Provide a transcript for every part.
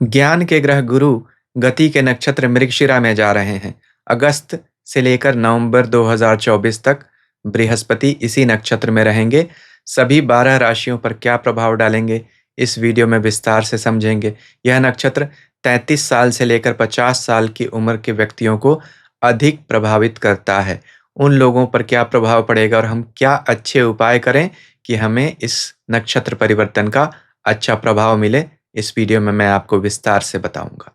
ज्ञान के ग्रह गुरु गति के नक्षत्र मृगशिरा में जा रहे हैं। अगस्त से लेकर नवंबर 2024 तक बृहस्पति इसी नक्षत्र में रहेंगे। सभी 12 राशियों पर क्या प्रभाव डालेंगे, इस वीडियो में विस्तार से समझेंगे। यह नक्षत्र 33 साल से लेकर 50 साल की उम्र के व्यक्तियों को अधिक प्रभावित करता है। उन लोगों पर क्या प्रभाव पड़ेगा और हम क्या अच्छे उपाय करें कि हमें इस नक्षत्र परिवर्तन का अच्छा प्रभाव मिले, इस वीडियो में मैं आपको विस्तार से बताऊंगा।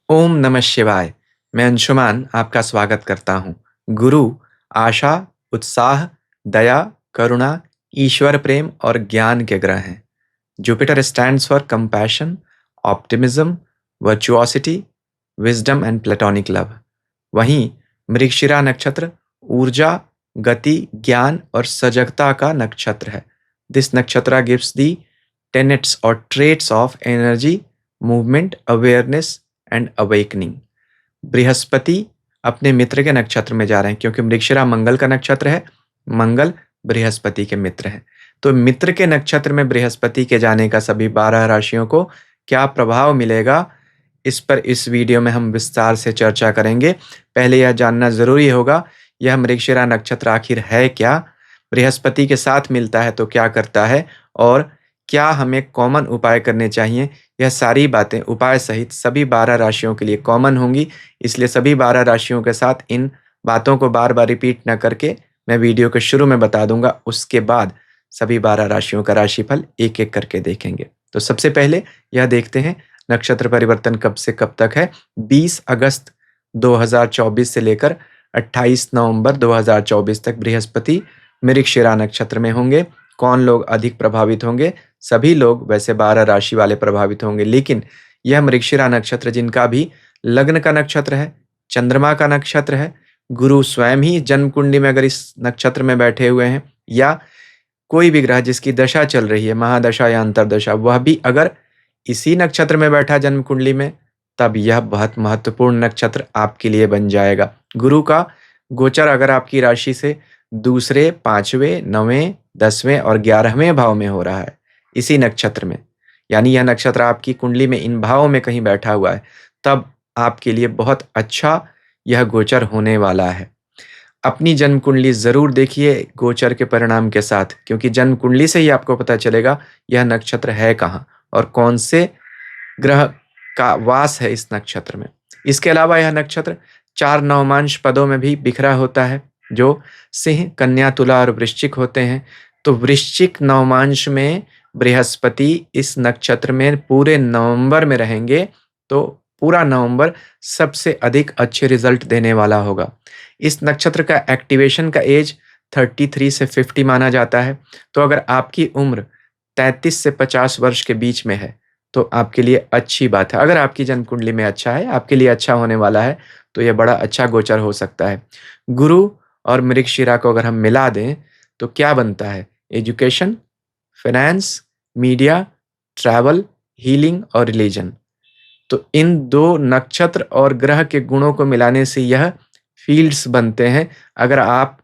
ओम नमः शिवाय। मैं अंशुमान आपका स्वागत करता हूं। गुरु आशा, उत्साह, दया, करुणा, ईश्वर प्रेम और ज्ञान के ग्रह हैं। Jupiter stands for compassion, optimism, virtuosity, wisdom and platonic love. वहीं मृगशिरा नक्षत्र ऊर्जा, गति, ज्ञान और सजगता का नक्षत्र है। दिस नक्षत्र गिव्स दी टेनेट्स और traits of energy, movement, awareness and awakening. Brihaspati अपने मित्र के नक्षत्र में जा रहे हैं क्योंकि मृगशिरा मंगल का नक्षत्र है। मंगल बृहस्पति के मित्र हैं, तो मित्र के नक्षत्र में बृहस्पति के जाने का सभी 12 राशियों को क्या प्रभाव मिलेगा, इस पर इस वीडियो में हम विस्तार से चर्चा करेंगे। पहले यह जानना जरूरी होगा, यह मृगशिरा नक्षत्र आखिर है क्या, बृहस्पति के साथ मिलता है तो क्या करता है और क्या हमें कॉमन उपाय करने चाहिए। यह सारी बातें उपाय सहित सभी 12 राशियों के लिए कॉमन होंगी, इसलिए सभी 12 राशियों के साथ इन बातों को बार बार रिपीट न करके मैं वीडियो के शुरू में बता दूंगा, उसके बाद सभी 12 राशियों का राशिफल एक एक करके देखेंगे। तो सबसे पहले यह देखते हैं नक्षत्र परिवर्तन कब से कब तक है। 20 अगस्त 2024 से लेकर 28 नवंबर 2024 तक बृहस्पति मृगशिरा नक्षत्र में होंगे। कौन लोग अधिक प्रभावित होंगे? सभी लोग, वैसे 12 राशि वाले प्रभावित होंगे, लेकिन यह मृगशिरा नक्षत्र जिनका भी लग्न का नक्षत्र है, चंद्रमा का नक्षत्र है, गुरु स्वयं ही जन्म कुंडली में अगर इस नक्षत्र में बैठे हुए हैं, या कोई भी ग्रह जिसकी दशा चल रही है, महादशा या अंतरदशा, वह भी अगर इसी नक्षत्र में बैठा जन्म कुंडली में, तब यह बहुत महत्वपूर्ण नक्षत्र आपके लिए बन जाएगा। गुरु का गोचर अगर आपकी राशि से दूसरे, पांचवें, नवें, 10वें और 11वें भाव में हो रहा है इसी नक्षत्र में, यानी यह नक्षत्र आपकी कुंडली में इन भावों में कहीं बैठा हुआ है, तब आपके लिए बहुत अच्छा यह गोचर होने वाला है। अपनी जन्म कुंडली जरूर देखिए गोचर के परिणाम के साथ, क्योंकि जन्म कुंडली से ही आपको पता चलेगा यह नक्षत्र है कहाँ और कौन से ग्रह का वास है इस नक्षत्र में। इसके अलावा यह नक्षत्र 4 नवमांश पदों में भी बिखरा होता है, जो सिंह, कन्या, तुला और वृश्चिक होते हैं। तो वृश्चिक नवमांश में बृहस्पति इस नक्षत्र में पूरे नवंबर में रहेंगे, तो पूरा नवंबर सबसे अधिक अच्छे रिजल्ट देने वाला होगा। इस नक्षत्र का एक्टिवेशन का एज 33 से 50 माना जाता है। तो अगर आपकी उम्र 33 से 50 वर्ष के बीच में है तो आपके लिए अच्छी बात है। अगर आपकी जन्म कुंडली में अच्छा है, आपके लिए अच्छा होने वाला है, तो यह बड़ा अच्छा गोचर हो सकता है। गुरु और मृगशिरा को अगर हम मिला दें तो क्या बनता है? Education, finance, media, travel, healing और रिलीजन। तो इन 2 नक्षत्र और ग्रह के गुणों को मिलाने से यह फील्ड्स बनते हैं। अगर आप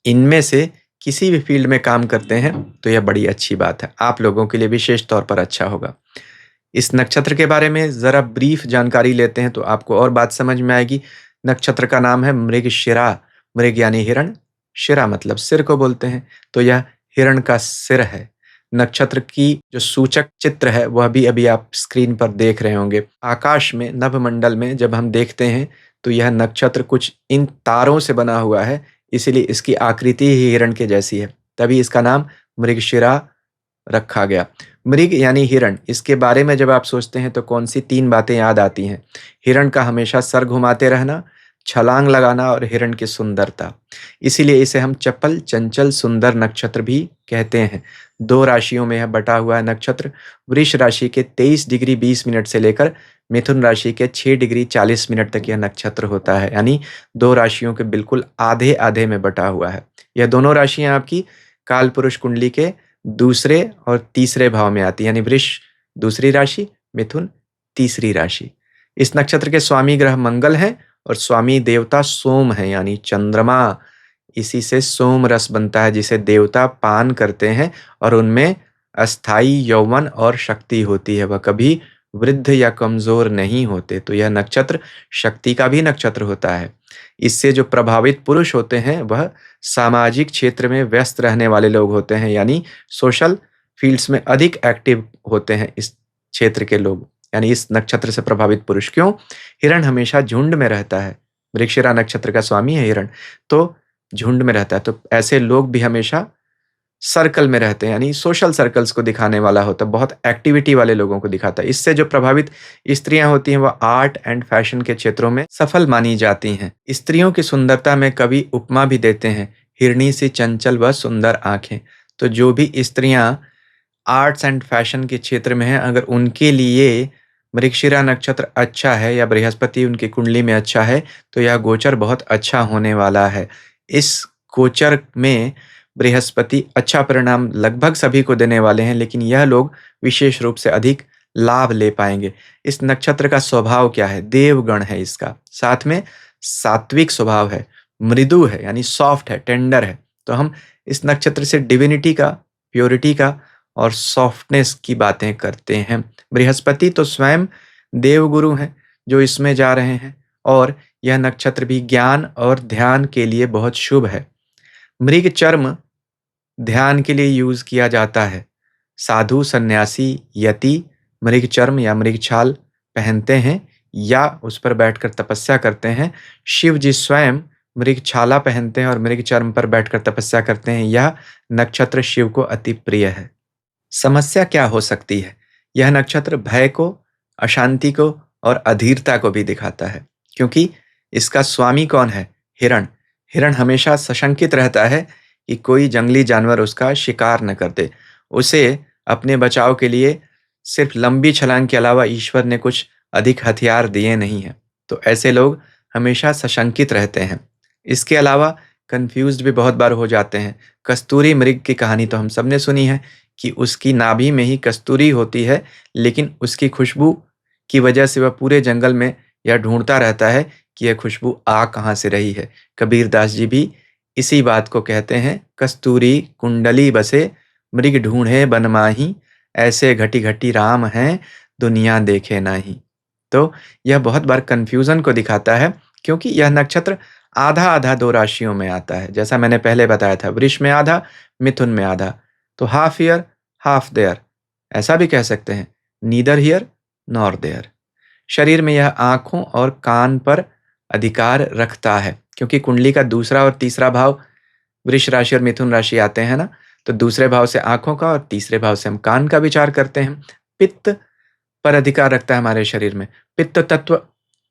इनमें से किसी भी फील्ड में काम करते हैं तो यह बड़ी अच्छी बात है, आप लोगों के लिए विशेष तौर पर अच्छा होगा। इस नक्षत्र के बारे में जरा ब्रीफ जानकारी लेते हैं तो आपको और बात समझ में आएगी। नक्षत्र का नाम है मृगशिरा। मृग यानी हिरण, शिरा मतलब सिर को बोलते हैं, तो यह हिरण का सिर है। नक्षत्र की जो सूचक चित्र है वह भी अभी आप स्क्रीन पर देख रहे होंगे। आकाश में, नभमंडल में जब हम देखते हैं तो यह नक्षत्र कुछ इन तारों से बना हुआ है, इसीलिए इसकी आकृति ही हिरण के जैसी है, तभी इसका नाम मृगशिरा रखा गया। मृग यानी हिरण, इसके बारे में जब आप सोचते हैं तो कौन सी 3 बातें याद आती हैं? हिरण का हमेशा सर घुमाते रहना, छलांग लगाना और हिरण की सुंदरता। इसीलिए इसे हम चपल, चंचल, सुंदर नक्षत्र भी कहते हैं। 2 राशियों में यह बटा हुआ है नक्षत्र। वृष राशि के 23 डिग्री 20 मिनट से लेकर मिथुन राशि के 6 डिग्री 40 मिनट तक यह नक्षत्र होता है, यानी 2 राशियों के बिल्कुल आधे आधे में बटा हुआ है। यह दोनों राशियां आपकी काल पुरुष कुंडली के दूसरे और तीसरे भाव में आती है, यानी वृष दूसरी राशि, मिथुन तीसरी राशि। इस नक्षत्र के स्वामी ग्रह मंगल हैं और स्वामी देवता सोम है यानी चंद्रमा। इसी से सोम रस बनता है जिसे देवता पान करते हैं और उनमें अस्थाई यौवन और शक्ति होती है, वह कभी वृद्ध या कमजोर नहीं होते। तो यह नक्षत्र शक्ति का भी नक्षत्र होता है। इससे जो प्रभावित पुरुष होते हैं वह सामाजिक क्षेत्र में व्यस्त रहने वाले लोग होते हैं, यानी सोशल फील्ड्स में अधिक एक्टिव होते हैं इस क्षेत्र के लोग, यानी इस नक्षत्र से प्रभावित पुरुष। क्यों? हिरण हमेशा झुंड में रहता है। मृगशिरा नक्षत्र का स्वामी है हिरण, तो झुंड में रहता है। तो ऐसे लोग भी हमेशा सर्कल में रहते हैं, यानी सोशल सर्कल्स को दिखाने वाला होता है, बहुत एक्टिविटी वाले लोगों को दिखाता है। इससे जो प्रभावित स्त्रियां होती हैं वह आर्ट एंड फैशन के क्षेत्रों में सफल मानी जाती हैं। स्त्रियों की सुंदरता में कवि उपमा भी देते हैं, हिरणी सी चंचल व सुंदर आंखें। तो जो भी स्त्रियां आर्ट्स एंड फैशन के क्षेत्र में हैं, अगर उनके लिए मृगशिरा नक्षत्र अच्छा है या बृहस्पति उनकी कुंडली में अच्छा है तो यह गोचर बहुत अच्छा होने वाला है। इस गोचर में बृहस्पति अच्छा परिणाम लगभग सभी को देने वाले हैं, लेकिन यह लोग विशेष रूप से अधिक लाभ ले पाएंगे। इस नक्षत्र का स्वभाव क्या है? देवगण है इसका, साथ में सात्विक स्वभाव है, मृदु है यानी सॉफ्ट है, टेंडर है। तो हम इस नक्षत्र से डिविनिटी का, प्योरिटी का और सॉफ्टनेस की बातें करते हैं। बृहस्पति तो स्वयं देवगुरु हैं जो इसमें जा रहे हैं, और यह नक्षत्र भी ज्ञान और ध्यान के लिए बहुत शुभ है। मृग चर्म ध्यान के लिए यूज किया जाता है। साधु, सन्यासी, यति मृग चर्म या मृग छाल पहनते हैं या उस पर बैठकर तपस्या करते हैं। शिव जी स्वयं मृग छाला पहनते हैं और मृग चर्म पर बैठकर तपस्या करते हैं। यह नक्षत्र शिव को अति प्रिय है। समस्या क्या हो सकती है? यह नक्षत्र भय को, अशांति को और अधीरता को भी दिखाता है, क्योंकि इसका स्वामी कौन है? हिरण। हिरण हमेशा सशंकित रहता है कि कोई जंगली जानवर उसका शिकार न कर दे। उसे अपने बचाव के लिए सिर्फ लंबी छलांग के अलावा ईश्वर ने कुछ अधिक हथियार दिए नहीं हैं। तो ऐसे लोग हमेशा सशंकित रहते हैं। इसके अलावा कंफ्यूज्ड भी बहुत बार हो जाते हैं। कस्तूरी मृग की कहानी तो हम सब ने सुनी है कि उसकी नाभि में ही कस्तूरी होती है, लेकिन उसकी खुशबू की वजह से वह पूरे जंगल में यह ढूंढता रहता है कि यह खुशबू आ कहाँ से रही है। कबीर दास जी भी इसी बात को कहते हैं, कस्तूरी कुंडली बसे मृग ढूंढे बन माही, ऐसे घटी घटी राम हैं दुनिया देखे नाही। तो यह बहुत बार कंफ्यूजन को दिखाता है, क्योंकि यह नक्षत्र आधा आधा दो राशियों में आता है। जैसा मैंने पहले बताया था, वृष में आधा, मिथुन में आधा। तो हाफ ईयर हाफ देयर, ऐसा भी कह सकते हैं, नीदर हियर नॉर देयर। शरीर में यह आंखों और कान पर अधिकार रखता है, क्योंकि कुंडली का दूसरा और तीसरा भाव वृष राशि और मिथुन राशि आते हैं ना, तो दूसरे भाव से आंखों का और तीसरे भाव से हम कान का विचार करते हैं। पित्त पर अधिकार रखता है हमारे शरीर में। पित्त तत्व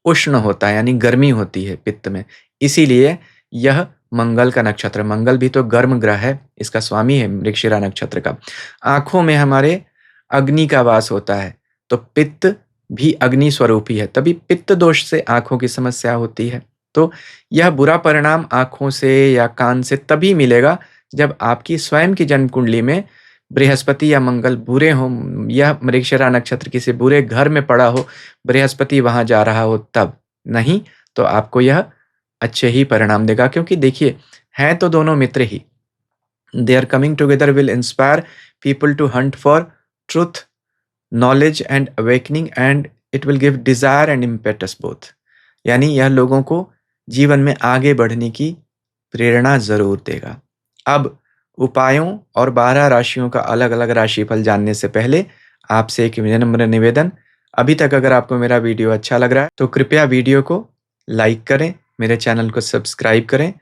उष्ण होता है, यानी गर्मी होती है पित्त में, इसीलिए यह मंगल का नक्षत्र। मंगल भी तो गर्म ग्रह है, इसका स्वामी है मृगशिरा नक्षत्र का। आंखों में हमारे अग्नि का वास होता है, तो पित्त भी अग्नि स्वरूप ही है, तभी पित्त दोष से आंखों की समस्या होती है। तो यह बुरा परिणाम आंखों से या कान से तभी मिलेगा जब आपकी स्वयं की जन्म कुंडली में बृहस्पति या मंगल बुरे हो, यह मृगशिरा नक्षत्र किसी बुरे घर में पड़ा हो, बृहस्पति वहां जा रहा हो तब। नहीं तो आपको यह अच्छे ही परिणाम देगा, क्योंकि देखिए हैं तो दोनों मित्र ही। They are coming together will inspire people to hunt for truth, knowledge and awakening, and it will give desire and impetus both. यानी यह लोगों को जीवन में आगे बढ़ने की प्रेरणा जरूर देगा। अब उपायों और 12 राशियों का अलग अलग राशिफल जानने से पहले आपसे एक विनम्र निवेदन, अभी तक अगर आपको मेरा वीडियो अच्छा लग रहा है तो कृपया वीडियो को लाइक करें, मेरे चैनल को सब्सक्राइब करें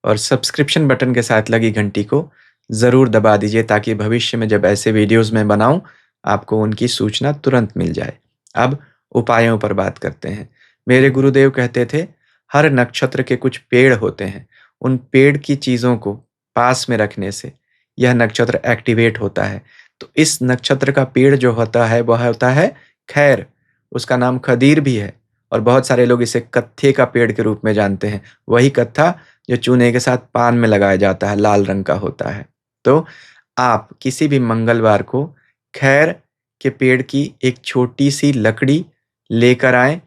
और सब्सक्रिप्शन बटन के साथ लगी घंटी को ज़रूर दबा दीजिए, ताकि भविष्य में जब ऐसे वीडियोस मैं बनाऊं आपको उनकी सूचना तुरंत मिल जाए। अब उपायों पर बात करते हैं। मेरे गुरुदेव कहते थे, हर नक्षत्र के कुछ पेड़ होते हैं, उन पेड़ की चीज़ों को पास में रखने से यह नक्षत्र एक्टिवेट होता है। तो इस नक्षत्र का पेड़ जो होता है वह होता है खैर, उसका नाम खदीर भी है, और बहुत सारे लोग इसे कत्थे का पेड़ के रूप में जानते हैं। वही कत्था जो चूने के साथ पान में लगाया जाता है, लाल रंग का होता है। तो आप किसी भी मंगलवार को खैर के पेड़ की एक छोटी सी लकड़ी लेकर आएं,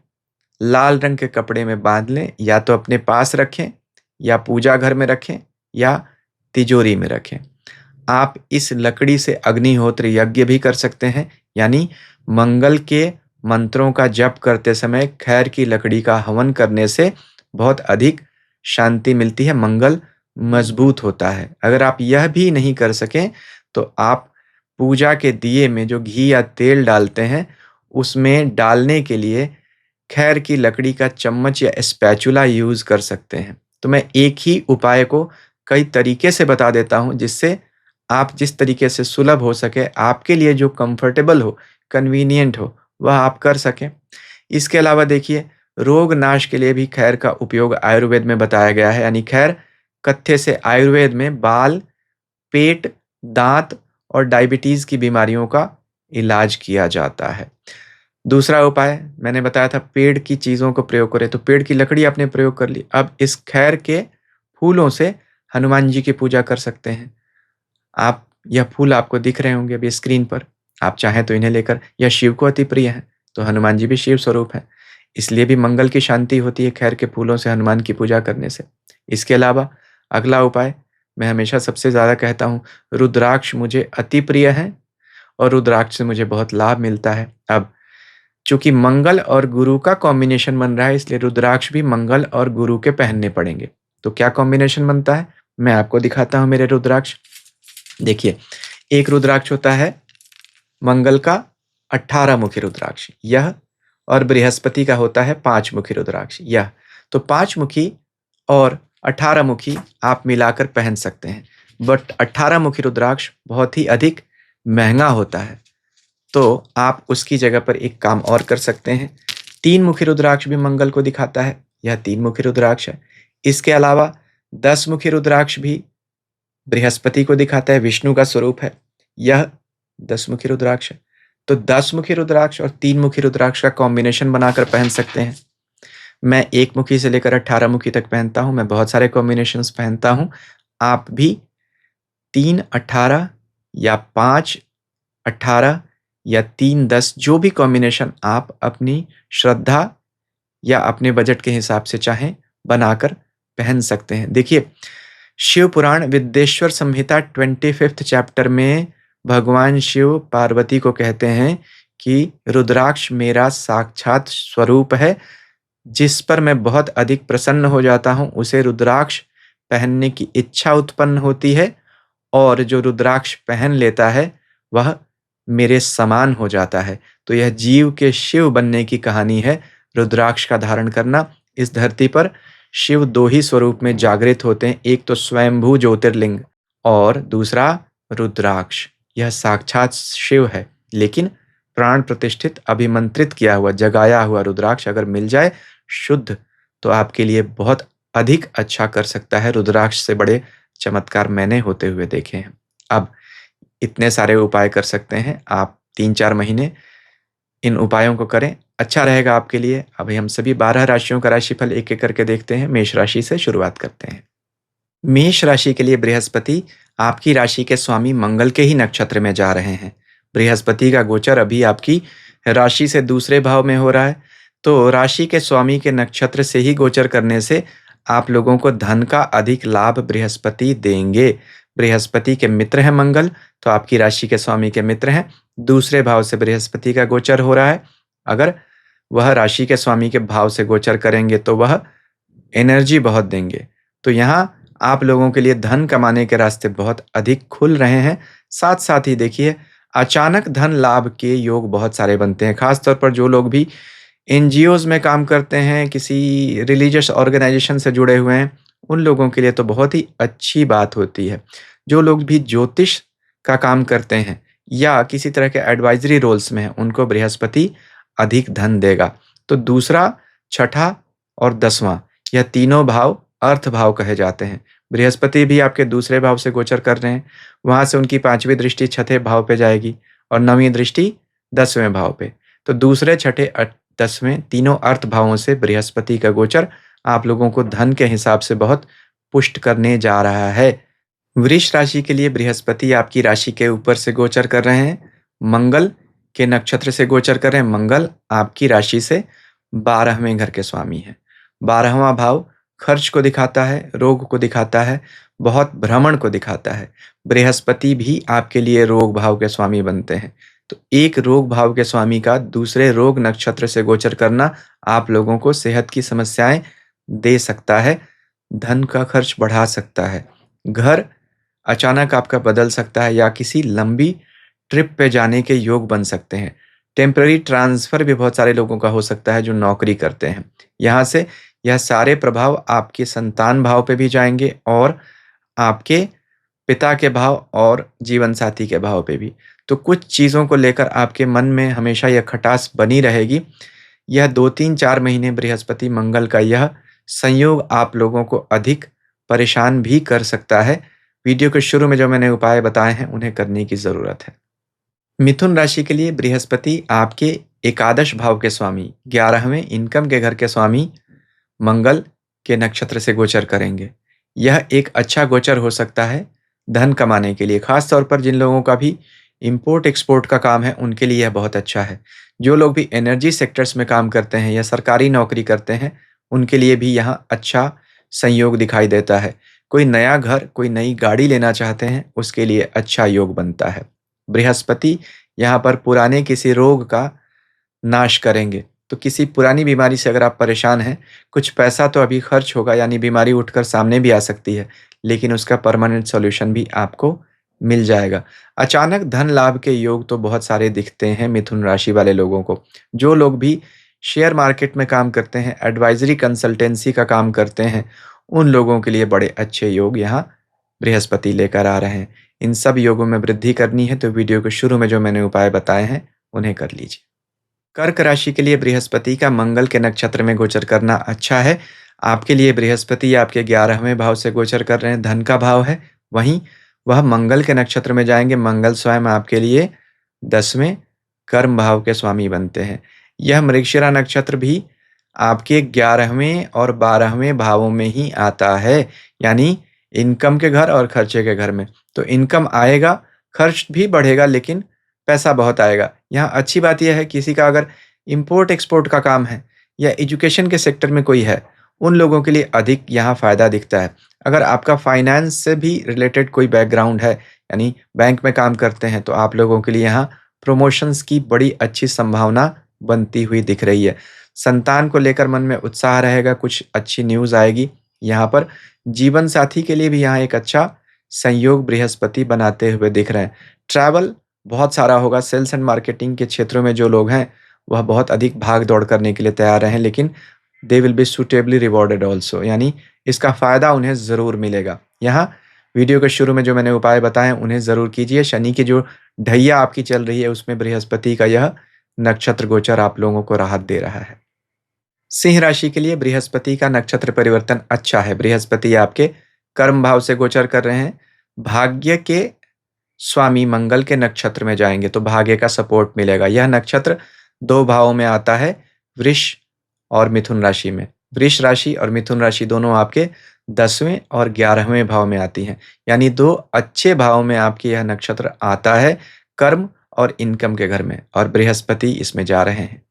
लाल रंग के कपड़े में बांध लें, या तो अपने पास रखें या पूजा घर में रखें या तिजोरी में रखें। आप इस लकड़ी से अग्निहोत्र यज्ञ भी कर सकते हैं, यानी मंगल के मंत्रों का जप करते समय खैर की लकड़ी का हवन करने से बहुत अधिक शांति मिलती है, मंगल मजबूत होता है। अगर आप यह भी नहीं कर सकें तो आप पूजा के दिए में जो घी या तेल डालते हैं उसमें डालने के लिए खैर की लकड़ी का चम्मच या स्पैचुला यूज कर सकते हैं। तो मैं एक ही उपाय को कई तरीके से बता देता हूं, जिससे आप जिस तरीके से सुलभ हो सके, आपके लिए जो कंफर्टेबल हो, कन्वीनियंट हो, वह आप कर सकें। इसके अलावा देखिए, रोग नाश के लिए भी खैर का उपयोग आयुर्वेद में बताया गया है, यानी खैर कत्थे से आयुर्वेद में बाल, पेट, दांत और डायबिटीज की बीमारियों का इलाज किया जाता है। दूसरा उपाय मैंने बताया था, पेड़ की चीजों को प्रयोग करें, तो पेड़ की लकड़ी आपने प्रयोग कर ली। अब इस खैर के फूलों से हनुमान जी की पूजा कर सकते हैं। आप यह फूल आपको दिख रहे होंगे अभी स्क्रीन पर, आप चाहें तो इन्हें लेकर, यह शिव को अति प्रिय है, तो हनुमान जी भी शिव स्वरूप है, इसलिए भी मंगल की शांति होती है खैर के फूलों से हनुमान की पूजा करने से। इसके अलावा अगला उपाय मैं हमेशा सबसे ज्यादा कहता हूँ, रुद्राक्ष मुझे अति प्रिय है और रुद्राक्ष से मुझे बहुत लाभ मिलता है। अब चूंकि मंगल और गुरु का कॉम्बिनेशन बन रहा है, इसलिए रुद्राक्ष भी मंगल और गुरु के पहनने पड़ेंगे। तो क्या कॉम्बिनेशन बनता है, मैं आपको दिखाता हूं मेरे रुद्राक्ष। देखिए, एक रुद्राक्ष होता है मंगल का 18 मुखी रुद्राक्ष यह, और बृहस्पति का होता है 5 मुखी रुद्राक्ष यह। तो 5 मुखी और 18 मुखी आप मिलाकर पहन सकते हैं, बट 18 मुखी रुद्राक्ष बहुत ही अधिक महंगा होता है, तो आप उसकी जगह पर एक काम और कर सकते हैं। 3 मुखी रुद्राक्ष भी मंगल को दिखाता है, यह 3 मुखी रुद्राक्ष है। इसके अलावा 10 मुखी रुद्राक्ष भी बृहस्पति को दिखाता है, विष्णु का स्वरूप है, यह 10 मुखी रुद्राक्ष है। तो 10 मुखी रुद्राक्ष और 3 मुखी रुद्राक्ष का कॉम्बिनेशन बनाकर पहन सकते हैं। मैं 1 मुखी से लेकर 18 मुखी तक पहनता हूं, मैं बहुत सारे कॉम्बिनेशंस पहनता हूं। आप भी 3-18 या 5-18 या 3-10, जो भी कॉम्बिनेशन आप अपनी श्रद्धा या अपने बजट के हिसाब से चाहें बनाकर पहन सकते हैं। देखिए, शिव पुराण विद्येश्वर संहिता 25th चैप्टर में भगवान शिव पार्वती को कहते हैं कि रुद्राक्ष मेरा साक्षात स्वरूप है, जिस पर मैं बहुत अधिक प्रसन्न हो जाता हूं, उसे रुद्राक्ष पहनने की इच्छा उत्पन्न होती है, और जो रुद्राक्ष पहन लेता है वह मेरे समान हो जाता है। तो यह जीव के शिव बनने की कहानी है। रुद्राक्ष का धारण करना, इस धरती पर शिव 2 ही स्वरूप में जागृत होते हैं, एक तो स्वयंभू ज्योतिर्लिंग और दूसरा रुद्राक्ष। यह साक्षात शिव है, लेकिन प्राण प्रतिष्ठित, अभिमंत्रित किया हुआ, जगाया हुआ रुद्राक्ष अगर मिल जाए शुद्ध, तो आपके लिए बहुत अधिक अच्छा कर सकता है। रुद्राक्ष से बड़े चमत्कार मैंने होते हुए देखे हैं। अब इतने सारे उपाय कर सकते हैं आप, 3-4 महीने इन उपायों को करें, अच्छा रहेगा आपके लिए। अभी हम सभी 12 राशियों का राशिफल एक एक करके देखते हैं। मेष राशि से शुरुआत करते हैं। मेष राशि के लिए बृहस्पति आपकी राशि के स्वामी मंगल के ही नक्षत्र में जा रहे हैं। बृहस्पति का गोचर अभी आपकी राशि से दूसरे भाव में हो रहा है, तो राशि के स्वामी के नक्षत्र से ही गोचर करने से आप लोगों को धन का अधिक लाभ बृहस्पति देंगे। बृहस्पति के मित्र हैं मंगल, तो आपकी राशि के स्वामी के मित्र हैं। दूसरे भाव से बृहस्पति का गोचर हो रहा है, अगर वह राशि के स्वामी के भाव से गोचर करेंगे तो वह एनर्जी बहुत देंगे। तो यहाँ आप लोगों के लिए धन कमाने के रास्ते बहुत अधिक खुल रहे हैं। साथ साथ ही देखिए, अचानक धन लाभ के योग बहुत सारे बनते हैं, खासतौर पर जो लोग भी एनजीओज में काम करते हैं, किसी रिलीजियस ऑर्गेनाइजेशन से जुड़े हुए हैं, उन लोगों के लिए तो बहुत ही अच्छी बात होती है। जो लोग भी ज्योतिष का काम करते हैं या किसी तरह के एडवाइजरी रोल्स में हैं, उनको बृहस्पति अधिक धन देगा। तो दूसरा, छठा और 10वां, यह तीनों भाव अर्थ भाव कहे जाते हैं। बृहस्पति भी आपके दूसरे भाव से गोचर कर रहे हैं, वहां से उनकी 5वीं दृष्टि छठे भाव पे जाएगी और 9वीं दृष्टि 10वें भाव पे। तो दूसरे, छठे, 10वें तीनों अर्थ भावों से बृहस्पति का गोचर आप लोगों को धन के हिसाब से बहुत पुष्ट करने जा रहा है। वृष राशि के लिए बृहस्पति आपकी राशि के ऊपर से गोचर कर रहे हैं, मंगल के नक्षत्र से गोचर कर रहे हैं। मंगल आपकी राशि से 12वें घर के स्वामी हैं। 12वां भाव खर्च को दिखाता है, रोग को दिखाता है, बहुत भ्रमण को दिखाता है। बृहस्पति भी आपके लिए रोग भाव के स्वामी बनते हैं। तो एक रोग भाव के स्वामी का दूसरे रोग नक्षत्र से गोचर करना आप लोगों को सेहत की समस्याएं दे सकता है, धन का खर्च बढ़ा सकता है, घर अचानक आपका बदल सकता है या किसी लंबी ट्रिप पे जाने के योग बन सकते हैं। टेम्पररी ट्रांसफ़र भी बहुत सारे लोगों का हो सकता है जो नौकरी करते हैं। यहाँ से यह सारे प्रभाव आपके संतान भाव पे भी जाएँगे और आपके पिता के भाव और जीवन साथी के भाव पे भी। तो कुछ चीज़ों को लेकर आपके मन में हमेशा यह खटास बनी रहेगी। यह 2-3-4 महीने बृहस्पति मंगल का यह संयोग आप लोगों को अधिक परेशान भी कर सकता है। वीडियो के शुरू में जो मैंने उपाय बताए हैं उन्हें करने की ज़रूरत है। मिथुन राशि के लिए बृहस्पति आपके एकादश भाव के स्वामी, 11वें इनकम के घर के स्वामी मंगल के नक्षत्र से गोचर करेंगे। यह एक अच्छा गोचर हो सकता है धन कमाने के लिए, खास तौर पर जिन लोगों का भी इम्पोर्ट एक्सपोर्ट का काम है उनके लिए यह बहुत अच्छा है। जो लोग भी एनर्जी सेक्टर्स में काम करते हैं या सरकारी नौकरी करते हैं उनके लिए भी यहाँ अच्छा संयोग दिखाई देता है। कोई नया घर, कोई नई गाड़ी लेना चाहते हैं उसके लिए अच्छा योग बनता है। बृहस्पति यहाँ पर पुराने किसी रोग का नाश करेंगे। तो किसी पुरानी बीमारी से अगर आप परेशान हैं, कुछ पैसा तो अभी खर्च होगा यानी बीमारी उठकर सामने भी आ सकती है, लेकिन उसका परमानेंट सॉल्यूशन भी आपको मिल जाएगा। अचानक धन लाभ के योग तो बहुत सारे दिखते हैं मिथुन राशि वाले लोगों को। जो लोग भी शेयर मार्केट में काम करते हैं, एडवाइज़री कंसल्टेंसी का काम करते हैं, उन लोगों के लिए बड़े अच्छे योग यहाँ बृहस्पति लेकर आ रहे हैं। इन सब योगों में वृद्धि करनी है तो वीडियो के शुरू में जो मैंने उपाय बताए हैं, उन्हें कर लीजिए। कर्क राशि के लिए बृहस्पति का मंगल के नक्षत्र में गोचर करना अच्छा है। आपके लिए बृहस्पति आपके 11वें भाव से गोचर कर रहे हैं, धन का भाव है। वहीं वह मंगल के नक्षत्र में जाएंगे। मंगल स्वयं आपके लिए 10वें कर्म भाव के स्वामी बनते हैं। यह मृगशिरा नक्षत्र भी आपके 11वें और 12वें भावों में ही आता है, यानी इनकम के घर और खर्चे के घर में। तो इनकम आएगा, खर्च भी बढ़ेगा, लेकिन पैसा बहुत आएगा। यहाँ अच्छी बात यह है किसी का अगर इम्पोर्ट एक्सपोर्ट का काम है या एजुकेशन के सेक्टर में कोई है, उन लोगों के लिए अधिक यहाँ फ़ायदा दिखता है। अगर आपका फाइनेंस से भी रिलेटेड कोई बैकग्राउंड है, यानी बैंक में काम करते हैं, तो आप लोगों के लिए यहाँ प्रमोशंस की बड़ी अच्छी संभावना बनती हुई दिख रही है। संतान को लेकर मन में उत्साह रहेगा, कुछ अच्छी न्यूज़ आएगी। यहाँ पर जीवन साथी के लिए भी यहाँ एक अच्छा संयोग बृहस्पति बनाते हुए दिख रहे हैं। ट्रैवल बहुत सारा होगा। सेल्स एंड मार्केटिंग के क्षेत्रों में जो लोग हैं वह बहुत अधिक भाग दौड़ करने के लिए तैयार हैं, लेकिन they will be suitably rewarded also, यानी इसका फ़ायदा उन्हें ज़रूर मिलेगा। यहाँ वीडियो के शुरू में जो मैंने उपाय बताए हैं उन्हें ज़रूर कीजिए। शनि की जो ढैया आपकी चल रही है उसमें बृहस्पति का यह नक्षत्र गोचर आप लोगों को राहत दे रहा है। सिंह राशि के लिए बृहस्पति का नक्षत्र परिवर्तन अच्छा है। बृहस्पति आपके कर्म भाव से गोचर कर रहे हैं। भाग्य के स्वामी मंगल के नक्षत्र में जाएंगे तो भाग्य का सपोर्ट मिलेगा। यह नक्षत्र 2 भावों में आता है, वृष और मिथुन राशि में। वृष राशि और मिथुन राशि दोनों आपके 10वें और 11वें भाव में आती हैं, यानी 2 अच्छे भाव में आपके यह नक्षत्र आता है, कर्म और इनकम के घर में, और बृहस्पति इसमें जा रहे हैं।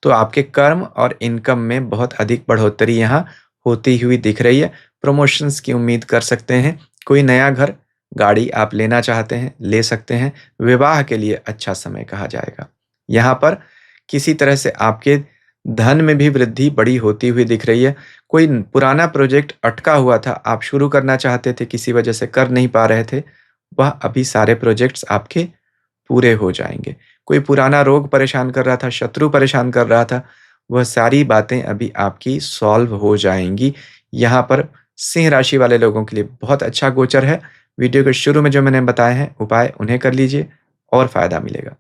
तो आपके कर्म और इनकम में बहुत अधिक बढ़ोतरी यहाँ होती हुई दिख रही है। प्रमोशंस की उम्मीद कर सकते हैं। कोई नया घर, गाड़ी आप लेना चाहते हैं, ले सकते हैं। विवाह के लिए अच्छा समय कहा जाएगा। यहाँ पर किसी तरह से आपके धन में भी वृद्धि बड़ी होती हुई दिख रही है। कोई पुराना प्रोजेक्ट अटका हुआ था, आप शुरू करना चाहते थे, किसी वजह से कर नहीं पा रहे थे, वह अभी सारे प्रोजेक्ट्स आपके पूरे हो जाएँगे। कोई पुराना रोग परेशान कर रहा था, शत्रु परेशान कर रहा था, वह सारी बातें अभी आपकी सॉल्व हो जाएँगी। यहाँ पर सिंह राशि वाले लोगों के लिए बहुत अच्छा गोचर है। वीडियो के शुरू में जो मैंने बताए हैं उपाय उन्हें कर लीजिए और फ़ायदा मिलेगा।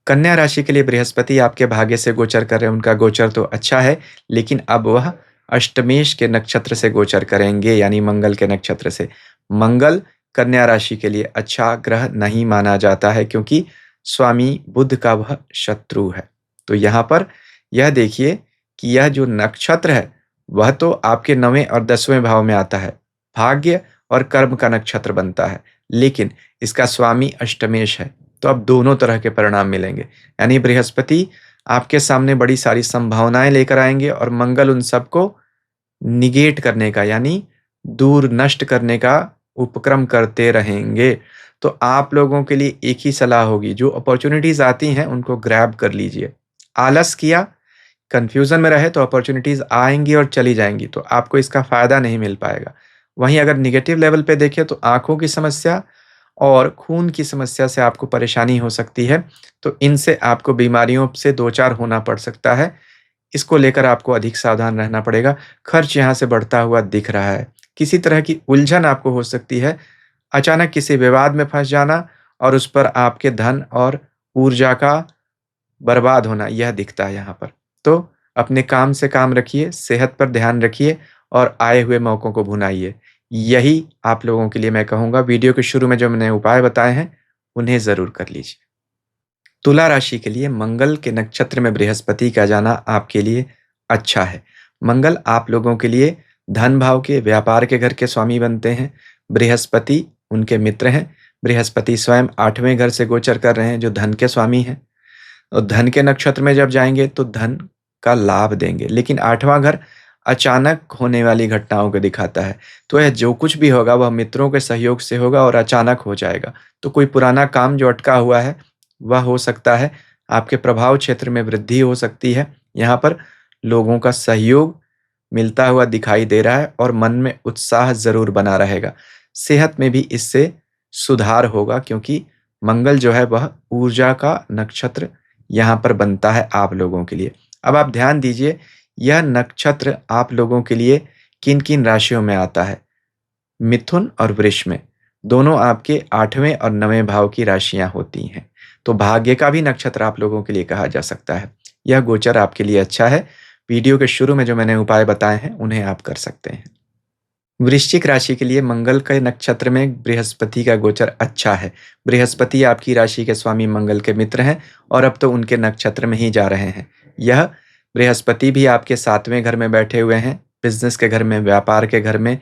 कन्या राशि के लिए बृहस्पति आपके भाग्य से गोचर कर रहे हैं। उनका गोचर तो अच्छा है, लेकिन अब वह अष्टमेश के नक्षत्र से गोचर करेंगे, यानी मंगल के नक्षत्र से। मंगल कन्या राशि के लिए अच्छा ग्रह नहीं माना जाता है क्योंकि स्वामी बुध का वह शत्रु है। तो यहाँ पर यह देखिए कि यह जो नक्षत्र है वह तो आपके 9वें और 10वें भाव में आता है, भाग्य और कर्म का नक्षत्र बनता है, लेकिन इसका स्वामी अष्टमेश है। तो अब दोनों तरह के परिणाम मिलेंगे, यानी बृहस्पति आपके सामने बड़ी सारी संभावनाएँ लेकर आएँगे और मंगल उन सबको निगेट करने का यानी दूर नष्ट करने का उपक्रम करते रहेंगे। तो आप लोगों के लिए एक ही सलाह होगी, जो अपॉर्च्युनिटीज़ आती हैं उनको ग्रैब कर लीजिए। आलस किया, कन्फ्यूज़न में रहे तो अपॉर्च्युनिटीज़ आएँगी और चली जाएँगी, तो आपको इसका फ़ायदा नहीं मिल पाएगा। वहीं अगर नेगेटिव लेवल पे देखें तो आँखों की समस्या और खून की समस्या से आपको परेशानी हो सकती है, तो इनसे आपको बीमारियों से दो-चार होना पड़ सकता है। इसको लेकर आपको अधिक सावधान रहना पड़ेगा। खर्च यहाँ से बढ़ता हुआ दिख रहा है। किसी तरह की उलझन आपको हो सकती है। अचानक किसी विवाद में फँस जाना और उस पर आपके धन और ऊर्जा का बर्बाद होना, यह दिखता है यहाँ पर। तो अपने काम से काम रखिए, सेहत पर ध्यान रखिए और आए हुए मौकों को भुनाइए। यही आप लोगों के लिए मैं कहूँगा। वीडियो के शुरू में जो मैंने उपाय बताए हैं, उन्हें ज़रूर कर लीजिए। तुला राशि के लिए मंगल के नक्षत्र में बृहस्पति का जाना आपके लिए अच्छा है। मंगल आप लोगों के लिए धन भाव के, व्यापार के घर के स्वामी बनते हैं। बृहस्पति उनके मित्र हैं। बृहस्पति स्वयं 8वें घर से गोचर कर रहे हैं, जो धन के स्वामी हैं। और धन के नक्षत्र में जब जाएँगे तो धन का लाभ देंगे, लेकिन 8वाँ घर अचानक होने वाली घटनाओं को दिखाता है। तो यह जो कुछ भी होगा वह मित्रों के सहयोग से होगा और अचानक हो जाएगा। तो कोई पुराना काम जो अटका हुआ है, वह हो सकता है। आपके प्रभाव क्षेत्र में वृद्धि हो सकती है। यहाँ पर लोगों का सहयोग मिलता हुआ दिखाई दे रहा है और मन में उत्साह ज़रूर बना रहेगा। सेहत में भी इससे सुधार होगा, क्योंकि मंगल जो है वह ऊर्जा का नक्षत्र यहाँ पर बनता है आप लोगों के लिए। अब आप ध्यान दीजिए, यह नक्षत्र आप लोगों के लिए किन-किन राशियों में आता है। मिथुन और वृष में, दोनों आपके 8वें और 9वें भाव की राशियाँ होती हैं। तो भाग्य का भी नक्षत्र आप लोगों के लिए कहा जा सकता है। यह गोचर आपके लिए अच्छा है। वीडियो के शुरू में जो मैंने उपाय बताए हैं, उन्हें आप कर सकते हैं। वृश्चिक राशि के लिए मंगल के नक्षत्र में बृहस्पति का गोचर अच्छा है। बृहस्पति आपकी राशि के स्वामी मंगल के मित्र हैं और अब तो उनके नक्षत्र में ही जा रहे हैं। यह बृहस्पति भी आपके 7वें घर में बैठे हुए हैं। बिज़नेस के घर में, व्यापार के घर में,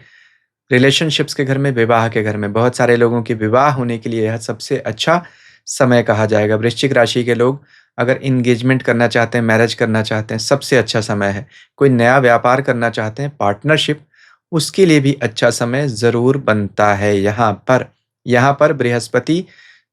रिलेशनशिप्स के घर में, विवाह के घर में। बहुत सारे लोगों के विवाह होने के लिए यह सबसे अच्छा समय कहा जाएगा। वृश्चिक राशि के लोग अगर एंगेजमेंट करना चाहते हैं, मैरिज करना चाहते हैं, सबसे अच्छा समय है। कोई नया व्यापार करना चाहते हैं, पार्टनरशिप, उसके लिए भी अच्छा समय ज़रूर बनता है यहाँ पर। यहाँ पर बृहस्पति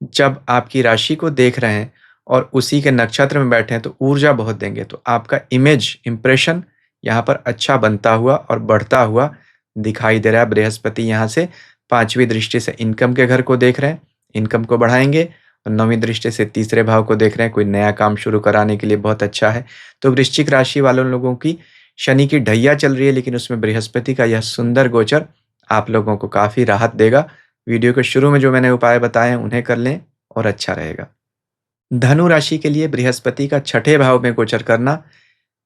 जब आपकी राशि को देख रहे हैं और उसी के नक्षत्र में बैठे हैं, तो ऊर्जा बहुत देंगे। तो आपका इमेज, इंप्रेशन यहाँ पर अच्छा बनता हुआ और बढ़ता हुआ दिखाई दे रहा है। बृहस्पति यहाँ से 5वीं दृष्टि से इनकम के घर को देख रहे हैं, इनकम को बढ़ाएँगे, और 9वीं दृष्टि से तीसरे भाव को देख रहे हैं, कोई नया काम शुरू कराने के लिए बहुत अच्छा है। तो वृश्चिक राशि वालों लोगों की शनि की ढैया चल रही है, लेकिन उसमें बृहस्पति का यह सुंदर गोचर आप लोगों को काफ़ी राहत देगा। वीडियो के शुरू में जो मैंने उपाय बताए हैं, उन्हें कर लें और अच्छा रहेगा। धनु राशि के लिए बृहस्पति का 6ठे भाव में गोचर करना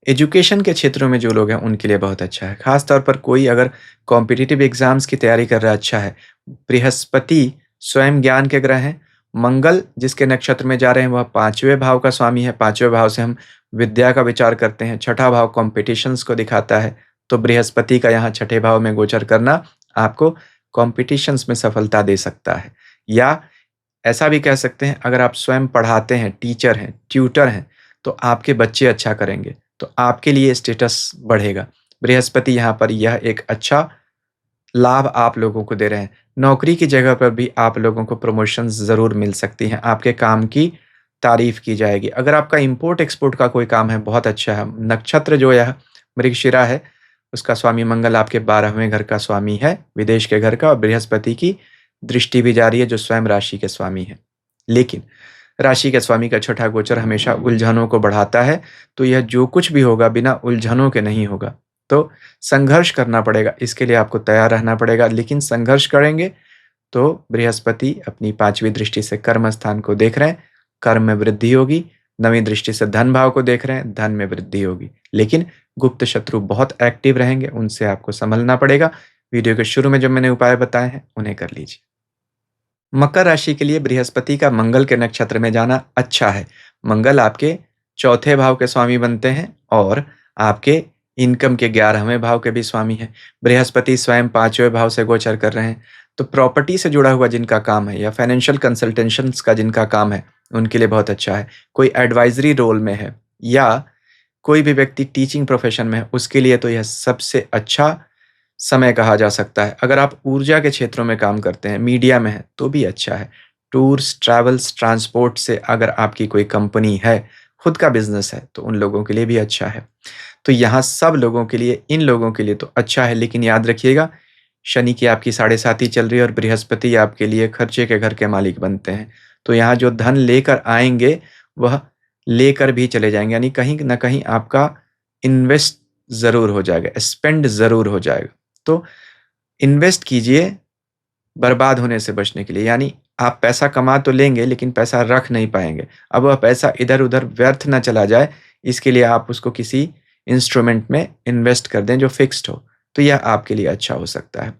एजुकेशन के क्षेत्रों में जो लोग हैं उनके लिए बहुत अच्छा है। ख़ास तौर पर कोई अगर कॉम्पिटिटिव एग्ज़ाम्स की तैयारी कर रहा है, अच्छा है। बृहस्पति स्वयं ज्ञान के ग्रह हैं। मंगल जिसके नक्षत्र में जा रहे हैं वह 5वें भाव का स्वामी है। 5वें भाव से हम विद्या का विचार करते हैं। 6ठा भाव कॉम्पिटिशन्स को दिखाता है। तो बृहस्पति का यहाँ 6ठे भाव में गोचर करना आपको कॉम्पिटिशन्स में सफलता दे सकता है। या ऐसा भी कह सकते हैं, अगर आप स्वयं पढ़ाते हैं, टीचर हैं, ट्यूटर हैं, तो आपके बच्चे अच्छा करेंगे, तो आपके लिए स्टेटस बढ़ेगा। बृहस्पति यहाँ पर यह एक अच्छा लाभ आप लोगों को दे रहे हैं। नौकरी की जगह पर भी आप लोगों को प्रमोशंस ज़रूर मिल सकती हैं। आपके काम की तारीफ़ की जाएगी। अगर आपका इम्पोर्ट एक्सपोर्ट का कोई काम है, बहुत अच्छा है। नक्षत्र जो यह मृगशिरा है, उसका स्वामी मंगल आपके 12वें घर का स्वामी है, विदेश के घर का, और बृहस्पति की दृष्टि भी जारी है, जो स्वयं राशि के स्वामी है। लेकिन राशि के स्वामी का 6ठा गोचर हमेशा उलझनों को बढ़ाता है, तो यह जो कुछ भी होगा बिना उलझनों के नहीं होगा। तो संघर्ष करना पड़ेगा, इसके लिए आपको तैयार रहना पड़ेगा। लेकिन संघर्ष करेंगे तो बृहस्पति अपनी 5वीं दृष्टि से कर्म स्थान को देख रहे हैं, कर्म में वृद्धि होगी। 9वीं दृष्टि से धन भाव को देख रहे हैं, धन में वृद्धि होगी। लेकिन गुप्त शत्रु बहुत एक्टिव रहेंगे, उनसे आपको संभलना पड़ेगा। वीडियो के शुरू में जो मैंने उपाय बताए हैं, उन्हें कर लीजिए। मकर राशि के लिए बृहस्पति का मंगल के नक्षत्र में जाना अच्छा है। मंगल आपके 4थे भाव के स्वामी बनते हैं और आपके इनकम के 11वें भाव के भी स्वामी हैं। बृहस्पति स्वयं 5वें भाव से गोचर कर रहे हैं। तो प्रॉपर्टी से जुड़ा हुआ जिनका काम है या फाइनेंशियल कंसल्टेशंस का जिनका काम है, उनके लिए बहुत अच्छा है। कोई एडवाइजरी रोल में है, या कोई भी व्यक्ति टीचिंग प्रोफेशन में है, उसके लिए तो यह सबसे अच्छा समय कहा जा सकता है। अगर आप ऊर्जा के क्षेत्रों में काम करते हैं, मीडिया में हैं, तो भी अच्छा है। टूर्स, ट्रैवल्स, ट्रांसपोर्ट से अगर आपकी कोई कंपनी है, खुद का बिज़नेस है, तो उन लोगों के लिए भी अच्छा है। तो यहाँ सब लोगों के लिए, इन लोगों के लिए तो अच्छा है, लेकिन याद रखिएगा, शनि की आपकी साढ़े साती चल रही है और बृहस्पति आपके लिए खर्चे के घर के मालिक बनते हैं। तो यहाँ जो धन लेकर आएँगे, वह लेकर भी चले जाएँगे, यानी कहीं न कहीं आपका इन्वेस्ट ज़रूर हो जाएगा, स्पेंड ज़रूर हो जाएगा। तो इन्वेस्ट कीजिए बर्बाद होने से बचने के लिए, यानी आप पैसा कमा तो लेंगे लेकिन पैसा रख नहीं पाएँगे। अब वह पैसा इधर-उधर व्यर्थ ना चला जाए, इसके लिए आप उसको किसी इंस्ट्रूमेंट में इन्वेस्ट कर दें जो फिक्स्ड हो, तो यह आपके लिए अच्छा हो सकता है।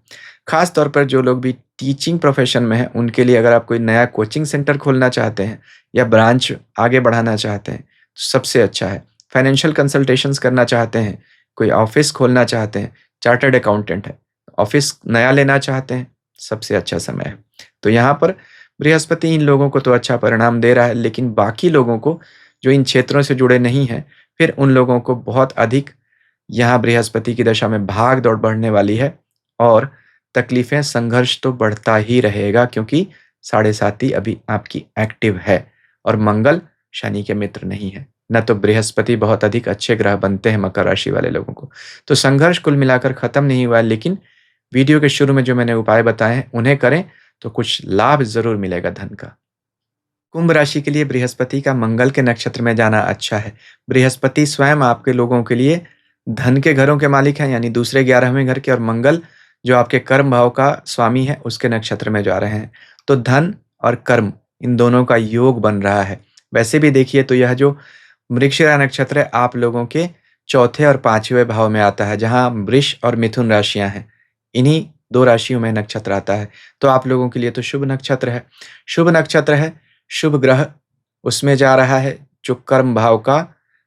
ख़ास तौर पर जो लोग भी टीचिंग प्रोफ़ेशन में हैं, उनके लिए अगर आप कोई नया कोचिंग सेंटर खोलना चाहते हैं या ब्रांच आगे बढ़ाना चाहते हैं, तो सबसे अच्छा है। फाइनेंशियल कंसल्टेशंस करना चाहते हैं, कोई ऑफ़िस खोलना चाहते हैं, चार्टर्ड अकाउंटेंट है, ऑफ़िस नया लेना चाहते हैं, सबसे अच्छा समय है। तो यहाँ पर बृहस्पति इन लोगों को तो अच्छा परिणाम दे रहा है, लेकिन बाकी लोगों को जो इन क्षेत्रों से जुड़े नहीं हैं, फिर उन लोगों को बहुत अधिक यहाँ बृहस्पति की दशा में भाग-दौड़ बढ़ने वाली है और तकलीफ़ें, संघर्ष तो बढ़ता ही रहेगा, क्योंकि साढ़े साती अभी आपकी एक्टिव है और मंगल शनि के मित्र नहीं है। ना तो बृहस्पति बहुत अधिक अच्छे ग्रह बनते हैं मकर राशि वाले लोगों को। तो संघर्ष कुल मिलाकर खत्म नहीं हुआ है, लेकिन वीडियो के शुरू में जो मैंने उपाय बताए हैं, उन्हें करें तो कुछ लाभ ज़रूर मिलेगा धन का। कुंभ राशि के लिए बृहस्पति का मंगल के नक्षत्र में जाना अच्छा है। बृहस्पति स्वयं आपके लोगों के लिए धन के घरों के मालिक हैं, यानी दूसरे 11वें घर के, और मंगल जो आपके कर्म भाव का स्वामी है, उसके नक्षत्र में जा रहे हैं। तो धन और कर्म इन दोनों का योग बन रहा है। वैसे भी देखिए तो यह जो मृगशिरा नक्षत्र है, आप लोगों के चौथे और 5वें भाव में आता है, जहाँ वृष और मिथुन राशियाँ हैं। इन्हीं 2 राशियों में नक्षत्र आता है। तो आप लोगों के लिए तो शुभ नक्षत्र है। शुभ नक्षत्र है, शुभ ग्रह उसमें जा रहा है, जो कर्म भाव का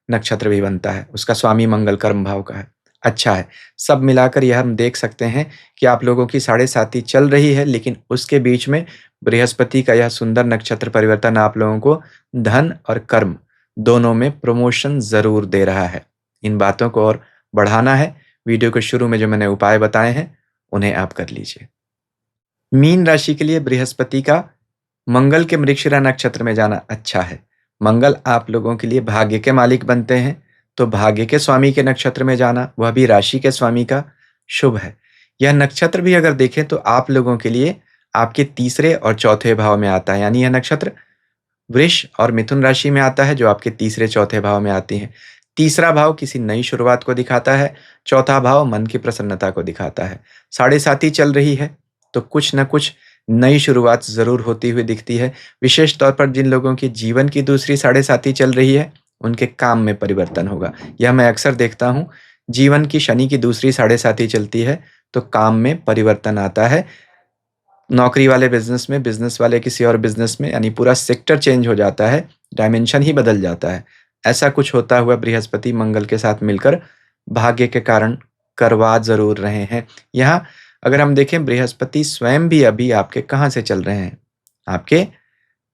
नक्षत्र भी बनता है। उसका स्वामी मंगल कर्म भाव का है। अच्छा है। सब मिलाकर यह हम देख सकते हैं कि आप लोगों की साढ़े साती चल रही है, लेकिन उसके बीच में बृहस्पति का यह सुंदर नक्षत्र परिवर्तन आप लोगों को धन और कर्म दोनों में प्रमोशन ज़रूर दे रहा है। इन बातों को और बढ़ाना है, वीडियो के शुरू में जो मैंने उपाय बताए हैं, उन्हें आप कर लीजिए। मीन राशि के लिए बृहस्पति का मंगल के मृगशिरा नक्षत्र में जाना अच्छा है। मंगल आप लोगों के लिए भाग्य के मालिक बनते हैं, तो भाग्य के स्वामी के नक्षत्र में जाना, वह भी राशि के स्वामी का, शुभ है। यह नक्षत्र भी अगर देखें तो आप लोगों के लिए आपके तीसरे और चौथे भाव में आता है, यानी यह नक्षत्र वृष और मिथुन राशि में आता है, जो आपके तीसरे चौथे भाव में आती हैं। तीसरा भाव किसी नई शुरुआत को दिखाता है, चौथा भाव मन की प्रसन्नता को दिखाता है। साढ़े साती चल रही है, तो कुछ न कुछ नई शुरुआत ज़रूर होती हुई दिखती है। विशेष तौर पर जिन लोगों की जीवन की दूसरी साढ़े साती चल रही है, उनके काम में परिवर्तन होगा। यह मैं अक्सर देखता हूँ, जीवन की शनि की दूसरी साढ़े साती चलती है, तो काम में परिवर्तन आता है। नौकरी वाले बिज़नेस में, बिज़नेस वाले किसी और बिज़नेस में, यानी पूरा सेक्टर चेंज हो जाता है, डायमेंशन ही बदल जाता है। ऐसा कुछ होता हुआ बृहस्पति मंगल के साथ मिलकर भाग्य के कारण करवा ज़रूर रहे हैं। यहाँ अगर हम देखें, बृहस्पति स्वयं भी अभी आपके कहाँ से चल रहे हैं? आपके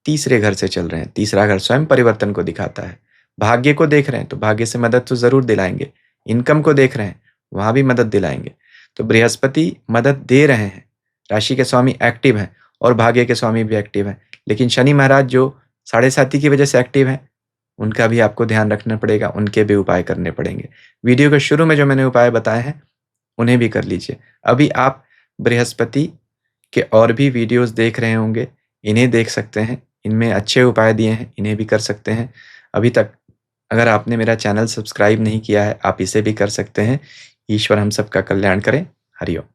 तीसरे घर से चल रहे हैं। तीसरा घर स्वयं परिवर्तन को दिखाता है। भाग्य को देख रहे हैं, तो भाग्य से मदद तो ज़रूर दिलाएँगे। इनकम को देख रहे हैं, वहाँ भी मदद दिलाएँगे। तो बृहस्पति मदद दे रहे हैं। राशि के स्वामी एक्टिव हैं और भाग्य के स्वामी भी एक्टिव हैं। लेकिन शनि महाराज जो साढ़े साती की वजह से एक्टिव हैं, उनका भी आपको ध्यान रखना पड़ेगा, उनके भी उपाय करने पड़ेंगे। वीडियो के शुरू में जो मैंने उपाय बताए हैं, उन्हें भी कर लीजिए। अभी आप बृहस्पति के और भी वीडियोज़ देख रहे होंगे, इन्हें देख सकते हैं। इनमें अच्छे उपाय दिए हैं, इन्हें भी कर सकते हैं। अभी तक अगर आपने मेरा चैनल सब्सक्राइब नहीं किया है, आप इसे भी कर सकते हैं। ईश्वर हम सबका कल्याण करें। हरि ओम।